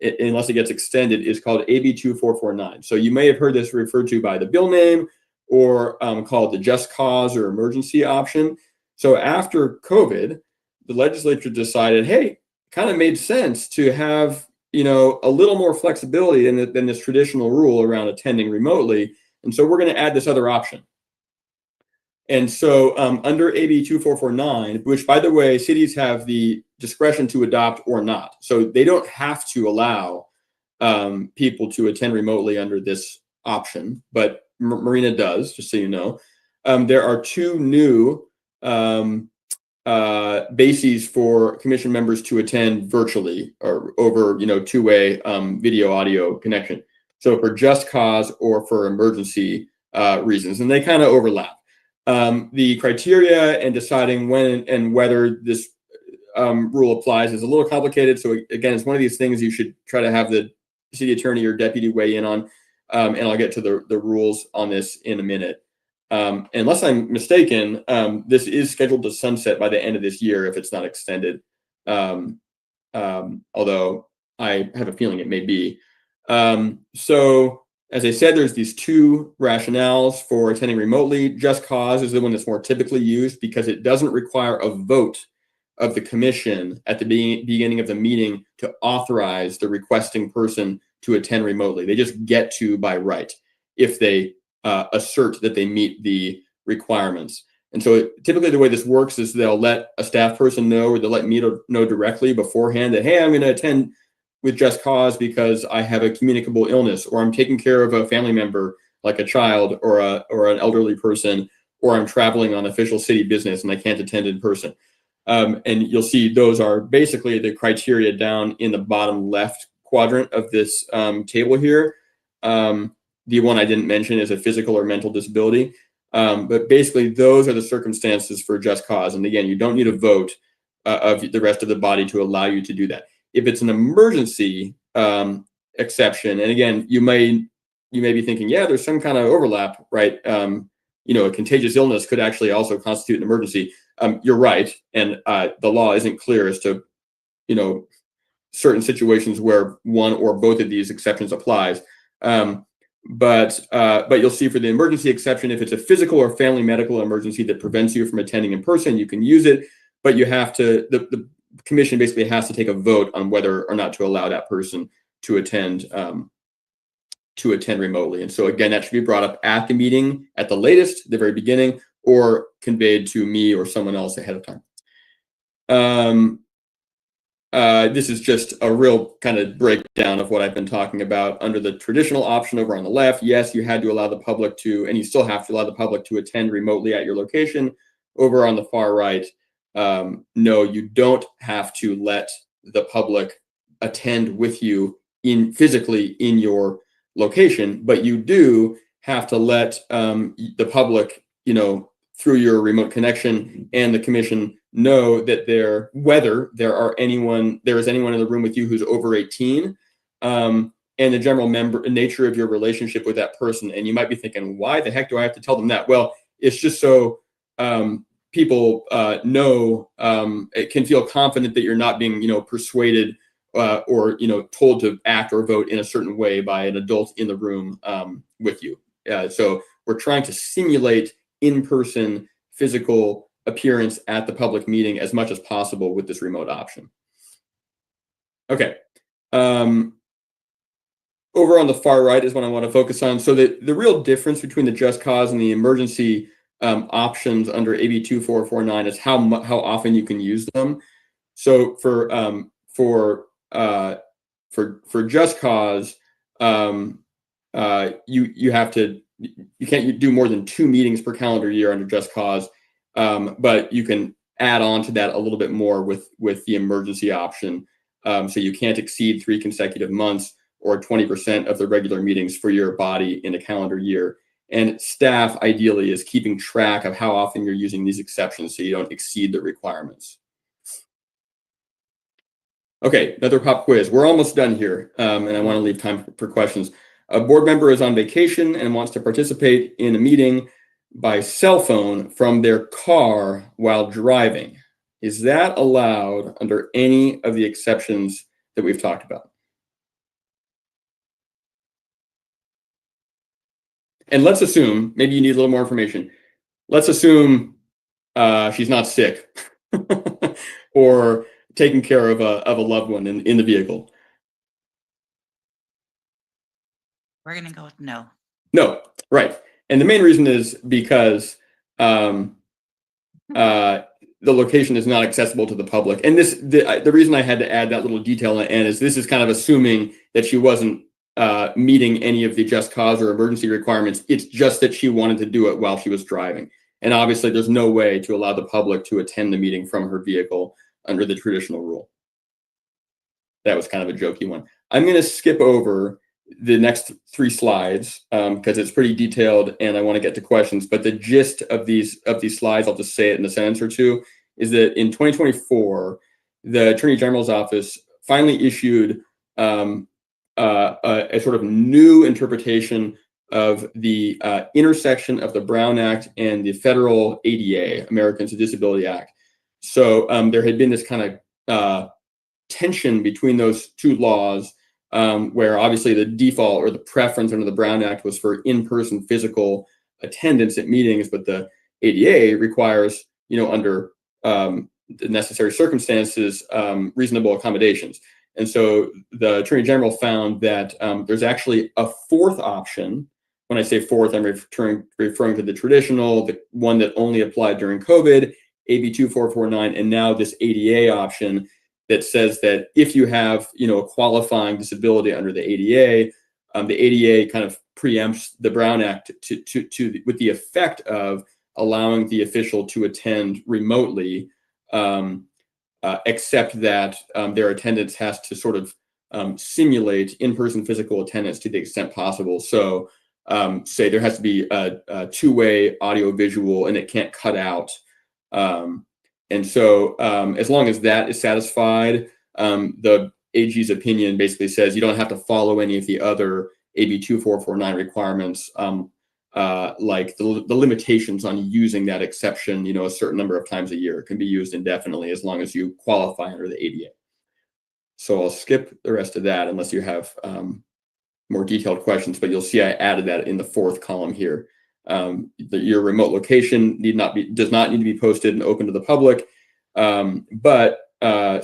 unless it gets extended, is called AB 2449. So you may have heard this referred to by the bill name or called the just cause or emergency option. So after COVID, the legislature decided, hey, kind of made sense to have a little more flexibility than this traditional rule around attending remotely. And so we're going to add this other option. And so under AB 2449, which by the way, cities have the discretion to adopt or not. So they don't have to allow people to attend remotely under this option, but Marina does, just so you know. There are two new bases for commission members to attend virtually or over, two-way video audio connection. So for just cause or for emergency reasons, and they kind of overlap. The criteria and deciding when and whether this rule applies is a little complicated. So again, it's one of these things you should try to have the city attorney or deputy weigh in on. And I'll get to the rules on this in a minute. Unless I'm mistaken, this is scheduled to sunset by the end of this year if it's not extended. Although I have a feeling it may be. So as I said, there's these two rationales for attending remotely. Just cause is the one that's more typically used because it doesn't require a vote of the commission at the beginning of the meeting to authorize the requesting person to attend remotely. They just get to by right if they assert that they meet the requirements. And so typically the way this works is they'll let a staff person know, or they'll let me know directly beforehand that, hey, I'm going to attend with just cause because I have a communicable illness, or I'm taking care of a family member like a child or an elderly person, or I'm traveling on official city business and I can't attend in person. And you'll see those are basically the criteria down in the bottom left quadrant of this table here. The one I didn't mention is a physical or mental disability. But basically, those are the circumstances for just cause. And again, you don't need a vote of the rest of the body to allow you to do that. If it's an emergency exception, and again, you may be thinking, yeah, there's some kind of overlap, right? A contagious illness could actually also constitute an emergency. You're right, and the law isn't clear as to, certain situations where one or both of these exceptions applies. But you'll see for the emergency exception, if it's a physical or family medical emergency that prevents you from attending in person, you can use it, but you have to, the commission basically has to take a vote on whether or not to allow that person to attend remotely. And so again, that should be brought up at the meeting at the latest, the very beginning, or conveyed to me or someone else ahead of time. This is just a real kind of breakdown of what I've been talking about. Under the traditional option over on the left, yes, you had to allow the public to, and you still have to allow the public to attend remotely at your location. Over on the far right, no, you don't have to let the public attend with you physically in your location, but you do have to let the public, through your remote connection and the commission know that whether there is anyone in the room with you who's over 18, and the general nature of your relationship with that person. And you might be thinking, why the heck do I have to tell them that? Well, it's just so people know, it can feel confident that you're not being, persuaded or, told to act or vote in a certain way by an adult in the room with you. So we're trying to simulate in-person physical appearance at the public meeting as much as possible with this remote option. Okay. Over on the far right is what I want to focus on. So the real difference between the just cause and the emergency options under AB 2449 is how often you can use them. So for just cause, you can't do more than 2 meetings per calendar year under just cause, but you can add on to that a little bit more with the emergency option. So you can't exceed 3 consecutive months or 20% of the regular meetings for your body in a calendar year. And staff ideally is keeping track of how often you're using these exceptions so you don't exceed the requirements. Okay, another pop quiz. We're almost done here, and I want to leave time for questions. A board member is on vacation and wants to participate in a meeting by cell phone from their car while driving. Is that allowed under any of the exceptions that we've talked about? And let's assume, maybe you need a little more information. Let's assume she's not sick or taking care of a loved one in the vehicle. We're going to go with no. No, right. And the main reason is because the location is not accessible to the public. And the reason I had to add that little detail at the end is this is kind of assuming that she wasn't meeting any of the just cause or emergency requirements. It's just that she wanted to do it while she was driving. And obviously there's no way to allow the public to attend the meeting from her vehicle under the traditional rule. That was kind of a jokey one. I'm going to skip over the next 3 slides because it's pretty detailed and I want to get to questions. But the gist of these slides, I'll just say it in a sentence or two, is that in 2024, the Attorney General's office finally issued a sort of new interpretation of the intersection of the Brown Act and the federal ADA, Americans with Disability Act. So there had been this kind of tension between those 2 laws, where obviously the default or the preference under the Brown Act was for in-person physical attendance at meetings, but the ADA requires, under the necessary circumstances, reasonable accommodations. And so the Attorney General found that there's actually a 4th option. When I say 4th, I'm referring to the traditional, the one that only applied during COVID, AB 2449, and now this ADA option that says that if you have, a qualifying disability under the ADA kind of preempts the Brown Act with the effect of allowing the official to attend remotely, except that their attendance has to sort of simulate in-person physical attendance to the extent possible. So say there has to be a 2-way audio visual and it can't cut out. And so as long as that is satisfied, the AG's opinion basically says you don't have to follow any of the other AB 2449 requirements, like the limitations on using that exception, a certain number of times a year. It can be used indefinitely as long as you qualify under the ADA. So I'll skip the rest of that unless you have more detailed questions, but you'll see I added that in the 4th column here. Your remote location does not need to be posted and open to the public, but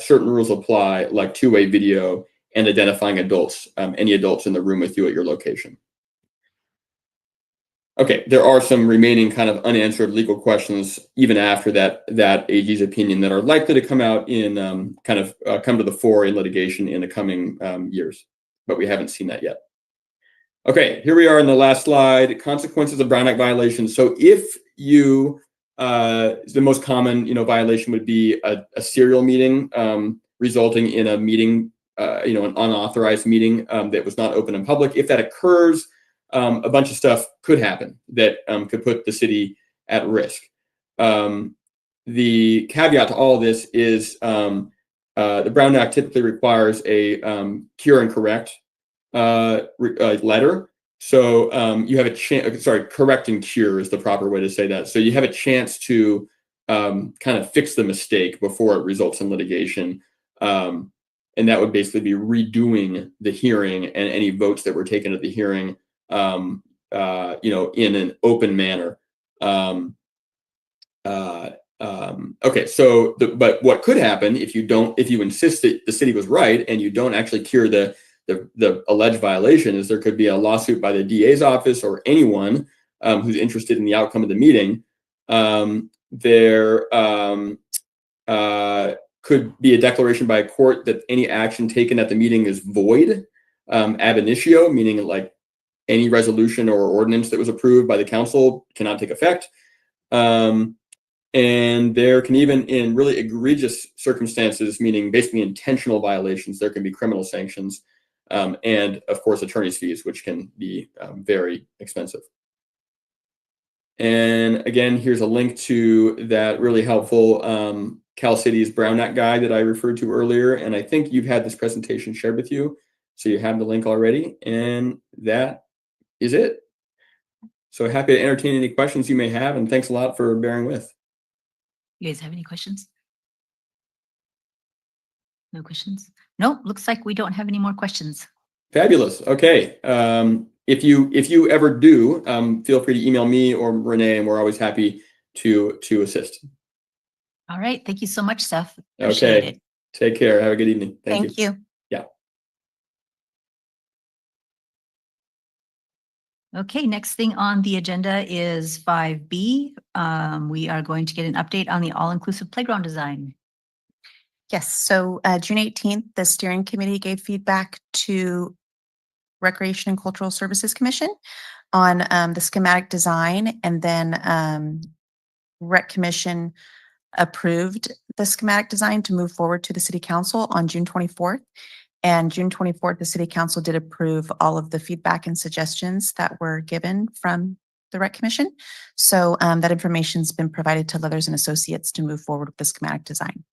certain rules apply, like 2-way video and identifying adults, any adults in the room with you at your location. Okay, there are some remaining kind of unanswered legal questions even after that AG's opinion that are likely to come out in come to the fore in litigation in the coming years, but we haven't seen that yet. Okay, here we are in the last slide, consequences of Brown Act violations. So if you, the most common, violation would be a serial meeting resulting in a meeting, an unauthorized meeting that was not open in public. If that occurs, a bunch of stuff could happen that could put the city at risk. The caveat to all of this is the Brown Act typically requires a cure and correct letter. So you have a chance, correct and cure is the proper way to say that. So you have a chance to kind of fix the mistake before it results in litigation. And that would basically be redoing the hearing and any votes that were taken at the hearing, in an open manner. Okay, so but what could happen if you insist that the city was right and you don't actually cure the alleged violation is there could be a lawsuit by the DA's office or anyone who's interested in the outcome of the meeting. There could be a declaration by a court that any action taken at the meeting is void, ab initio, meaning like any resolution or ordinance that was approved by the council cannot take effect. And there can even, in really egregious circumstances, meaning basically intentional violations, there can be criminal sanctions. And of course, attorney's fees, which can be very expensive. And again, here's a link to that really helpful Cal City's Brown Act guide that I referred to earlier. And I think you've had this presentation shared with you. So you have the link already. And that is it. So happy to entertain any questions you may have. And thanks a lot for bearing with. You guys have any questions? No questions? Nope, looks like we don't have any more questions. Fabulous. Okay. If you ever do, feel free to email me or Renee, and we're always happy to assist. All right. Thank you so much, Seth. Appreciate it. Take care. Have a good evening. Thank you. Yeah. Okay, next thing on the agenda is 5B. We are going to get an update on the all-inclusive playground design. Yes, so June 18th, the steering committee gave feedback to Recreation and Cultural Services Commission on the schematic design, and then Rec Commission approved the schematic design to move forward to the City Council on June 24th. And June 24th, the City Council did approve all of the feedback and suggestions that were given from the Rec Commission. So that information's been provided to Leathers and Associates to move forward with the schematic design.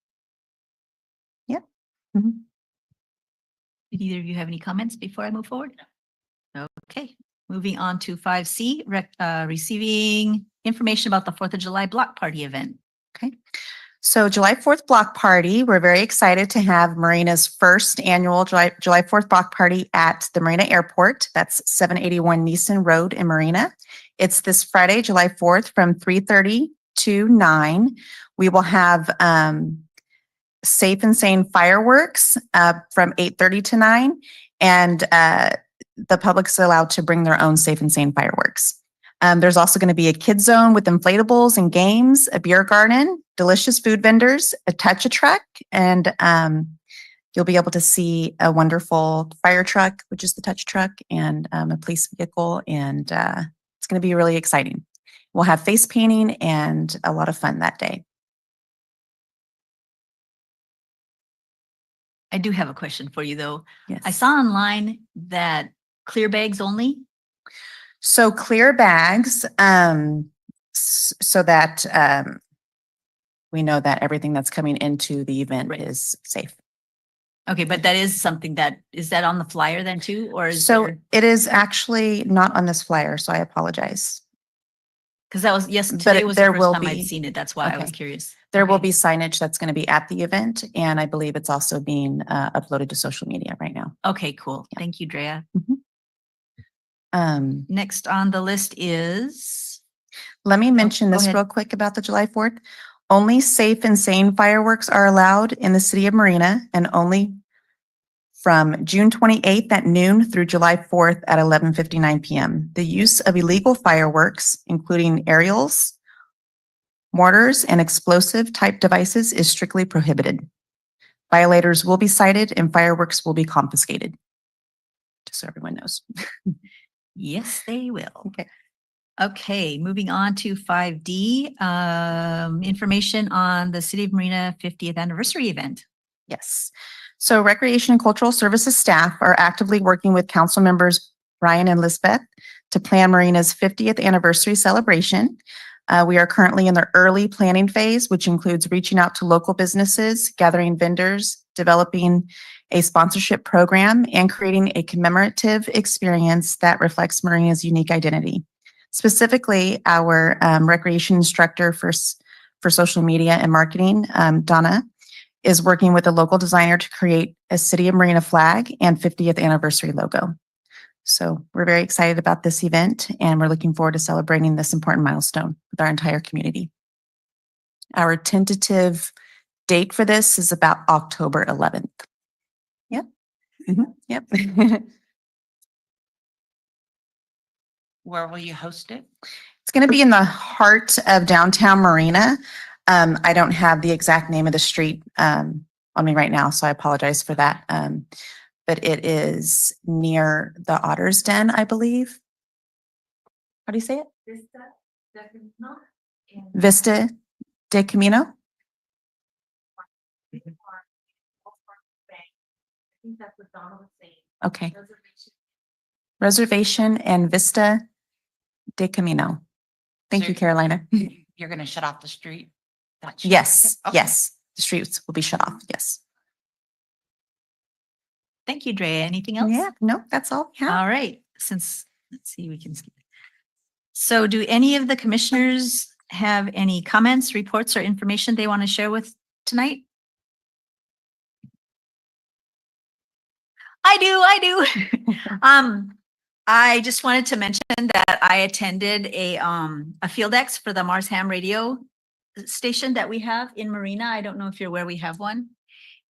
Yep. Mhm. Did either of you have any comments before I move forward? Okay, moving on to 5C, receiving information about the 4th of July block party event. Okay. So July 4th block party, we're very excited to have Marina's first annual July 4th block party at the Marina Airport. That's 781 Neeson Road in Marina. It's this Friday, July 4th from 3:30 to 9. We will have Safe and Sane fireworks from 8:30 to 9. And the public's allowed to bring their own Safe and Sane fireworks. There's also going to be a kid zone with inflatables and games, a beer garden, delicious food vendors, a touch-a-truck, and you'll be able to see a wonderful fire truck, which is the touch truck, and a police vehicle, and it's going to be really exciting. We'll have face painting and a lot of fun that day. I do have a question for you though. Yes. I saw online that clear bags only. So clear bags, so that we know that everything that's coming into the event Right. is safe. Okay, but that is something is that on the flyer then too, or is So there? it is actually not on this flyer, so I apologize. Because that was, yes, But today was the there first will time I'd be. seen it. That's why I was Okay. curious. There will Okay. be signage that's going to be at the event, and I believe it's also being uploaded to social media right now. Okay, cool. Yeah. Thank you, Drea. Um, Next on the list is, Let me mention go this ahead. real quick about the July 4th. Only Safe and Sane fireworks are allowed in the city of Marina, and only from June 28th at noon through July 4th at 11:59 p.m. The use of illegal fireworks, including aerials, mortars, and explosive type devices is strictly prohibited. Violators will be cited and fireworks will be confiscated. Just so everyone knows. yes, they will. Okay. Okay, moving on to 5D, information on the City of Marina 50th anniversary event. Yes. So Recreation and Cultural Services staff are actively working with council members Brian and Lisbeth to plan Marina's 50th anniversary celebration. We are currently in the early planning phase, which includes reaching out to local businesses, gathering vendors, developing a sponsorship program, and creating a commemorative experience that reflects Marina's unique identity. Specifically, our recreation instructor for social media and marketing, Donna, is working with a local designer to create a City of Marina flag and 50th anniversary logo. So we're very excited about this event, and we're looking forward to celebrating this important milestone with our entire community. Our tentative date for this is about October 11th. Yep. Yep. Where will you host it? It's going to be in the heart of downtown Marina. I don't have the exact name of the street on me right now, so I apologize for that. But it is near the Otter's Den, I believe. How do you say it? Vista de Camino? Okay. Reservation and Vista de Camino. Thank So you, Carolina. You're going to shut off the street? Yes, Okay. yes. The streets will be shut off. Yes. Thank you, Drea. Anything else? Yeah, no, that's all. Yeah. All right, let's see, we can skip. So do any of the commissioners have any comments, reports, or information they want to share with tonight? I do. I just wanted to mention that I attended a Field X for the Mars Ham radio station that we have in Marina. I don't know if you're aware we have one.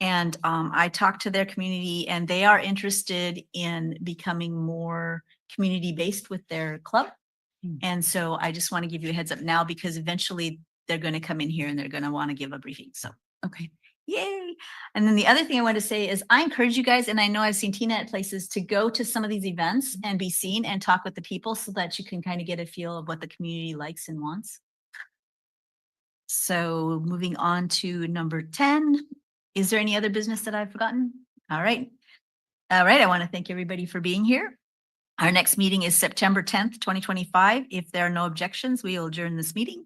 And I talked to their community and they are interested in becoming more community-based with their club. Hmm. And so I just want to give you a heads up now because eventually they're going to come in here and they're going to want to give a briefing. So, okay. Yay. And then the other thing I want to say is I encourage you guys, and I know I've seen Tina at places, to go to some of these events and be seen and talk with the people so that you can kind of get a feel of what the community likes and wants. So moving on to number 10. Is there any other business that I've forgotten? All right. All right. I want to thank everybody for being here. Our next meeting is September 10th, 2025. If there are no objections, we will adjourn this meeting.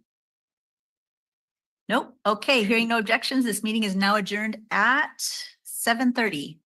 Nope. Okay. Hearing no objections, this meeting is now adjourned at 7:30.